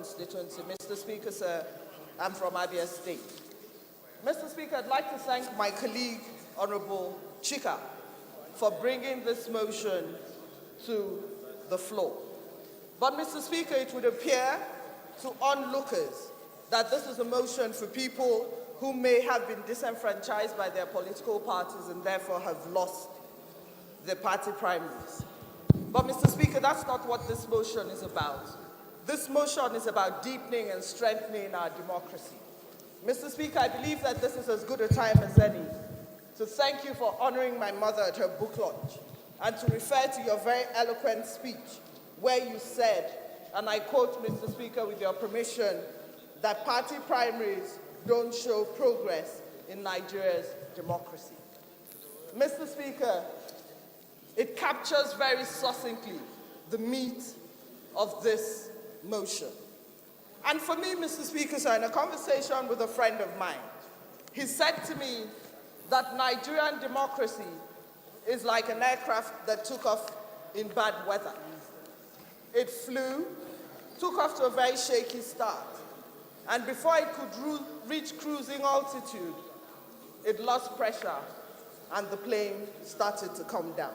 constituency. Mr. Speaker, sir, I'm from Abia State. Mr. Speaker, I'd like to thank my colleague, Honorable Chika, for bringing this motion to the floor. But, Mr. Speaker, it would appear to onlookers that this is a motion for people who may have been disenfranchised by their political parties and therefore have lost their party primaries. But, Mr. Speaker, that's not what this motion is about. This motion is about deepening and strengthening our democracy. Mr. Speaker, I believe that this is as good a time as any to thank you for honoring my mother at her book launch and to refer to your very eloquent speech where you said, and I quote, Mr. Speaker, with your permission, that party primaries don't show progress in Nigeria's democracy. Mr. Speaker, it captures very succinctly the meat of this motion. And for me, Mr. Speaker, sir, in a conversation with a friend of mine, he said to me that Nigerian democracy is like an aircraft that took off in bad weather. It flew, took off to a very shaky start, and before it could reach cruising altitude, it lost pressure and the plane started to come down.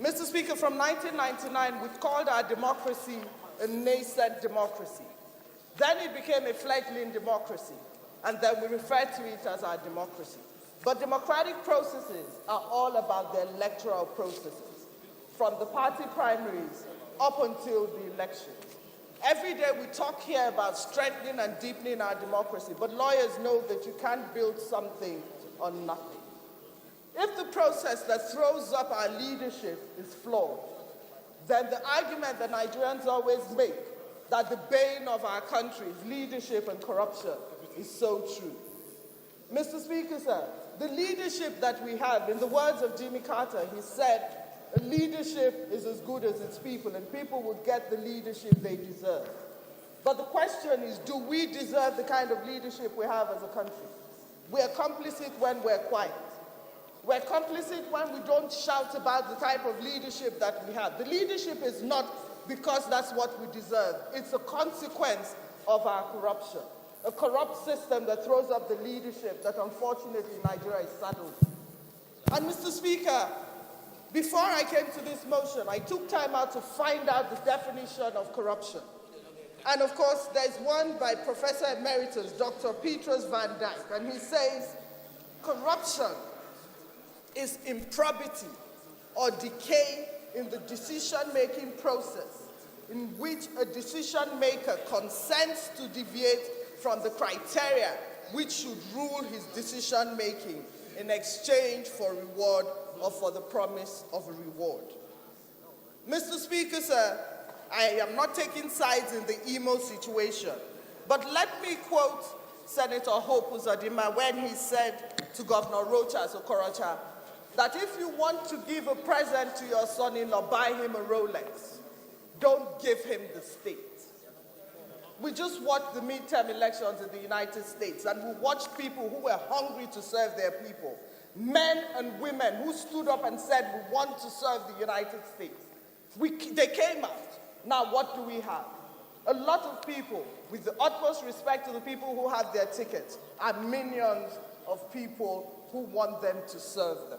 Mr. Speaker, from 1999, we called our democracy a nascent democracy. Then it became a fledgling democracy, and then we referred to it as our democracy. But democratic processes are all about the electoral processes, from the party primaries up until the elections. Every day we talk here about strengthening and deepening our democracy, but lawyers know that you can't build something on nothing. If the process that throws up our leadership is flawed, then the argument that Nigerians always make that the bane of our country is leadership and corruption is so true. Mr. Speaker, sir, the leadership that we have, in the words of Jimmy Carter, he said, a leadership is as good as its people, and people will get the leadership they deserve. But the question is, do we deserve the kind of leadership we have as a country? We are complicit when we're quiet. We're complicit when we don't shout about the type of leadership that we have. The leadership is not because that's what we deserve. It's a consequence of our corruption. A corrupt system that throws up the leadership that unfortunately Nigeria is saddled with. And Mr. Speaker, before I came to this motion, I took time out to find out the definition of corruption. And of course, there's one by Professor Emeritus, Dr. Petrus Van Dyke, and he says, corruption is improbity or decay in the decision-making process in which a decision-maker consents to deviate from the criteria which should rule his decision-making in exchange for reward or for the promise of a reward. Mr. Speaker, sir, I am not taking sides in the Imo situation, but let me quote Senator Hope Uzodinma when he said to Governor Rochas Okorocha that if you want to give a present to your son-in-law, buy him a Rolex. Don't give him the state. We just watched the midterm elections in the United States, and we watched people who were hungry to serve their people. Men and women who stood up and said, we want to serve the United States. They came out. Now what do we have? A lot of people, with the utmost respect to the people who have their tickets, are minions of people who want them to serve them.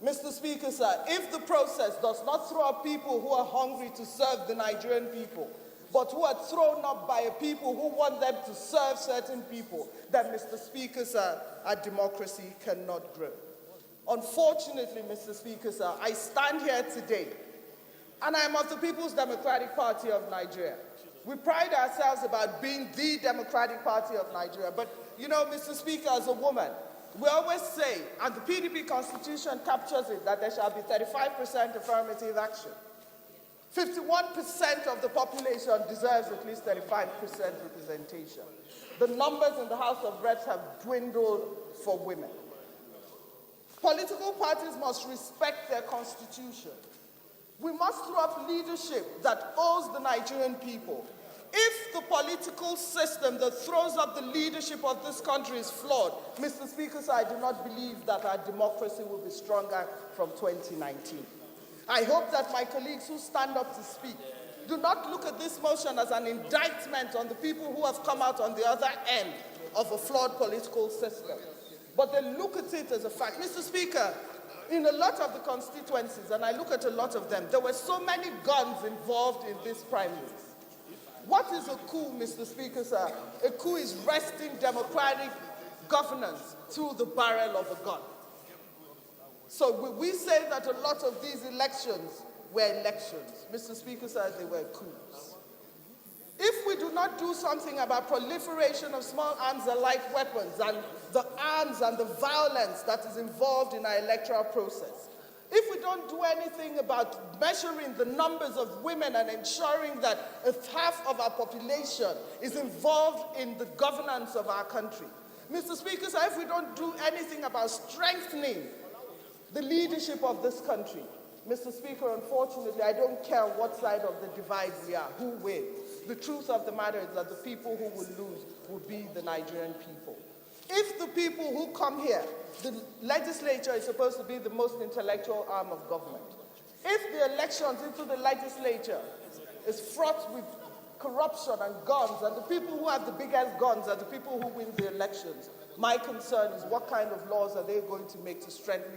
Mr. Speaker, sir, if the process does not throw up people who are hungry to serve the Nigerian people, but who are thrown up by a people who want them to serve certain people, then, Mr. Speaker, sir, our democracy cannot grow. Unfortunately, Mr. Speaker, sir, I stand here today, and I am of the People's Democratic Party of Nigeria. We pride ourselves about being the Democratic Party of Nigeria, but, you know, Mr. Speaker, as a woman, we always say, and the PDP Constitution captures it, that there shall be 35% affirmative action. 51% of the population deserves at least 35% representation. The numbers in the House of Reps have dwindled for women. Political parties must respect their constitution. We must throw up leadership that owes the Nigerian people. If the political system that throws up the leadership of this country is flawed, Mr. Speaker, I do not believe that our democracy will be stronger from 2019. I hope that my colleagues who stand up to speak do not look at this motion as an indictment on the people who have come out on the other end of a flawed political system, but they look at it as a fact. Mr. Speaker, in a lot of the constituencies, and I look at a lot of them, there were so many guns involved in this primaries. What is a coup, Mr. Speaker, sir? A coup is wresting democratic governance through the barrel of a gun. So we say that a lot of these elections were elections. Mr. Speaker, sir, they were coups. If we do not do something about proliferation of small arms and light weapons and the arms and the violence that is involved in our electoral process, if we don't do anything about measuring the numbers of women and ensuring that half of our population is involved in the governance of our country, Mr. Speaker, sir, if we don't do anything about strengthening the leadership of this country, Mr. Speaker, unfortunately, I don't care what side of the divide we are, who wins. The truth of the matter is that the people who will lose will be the Nigerian people. If the people who come here, the legislature is supposed to be the most intellectual arm of government. If the elections into the legislature is fraught with corruption and guns, and the people who have the biggest guns are the people who win the elections, my concern is what kind of laws are they going to make to strengthen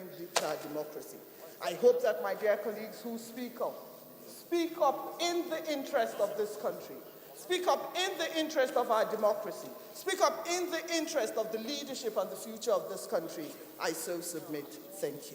our democracy? I hope that my dear colleagues who speak up in the interest of this country, speak up in the interest of our democracy, speak up in the interest of the leadership and the future of this country. I so submit. Thank you.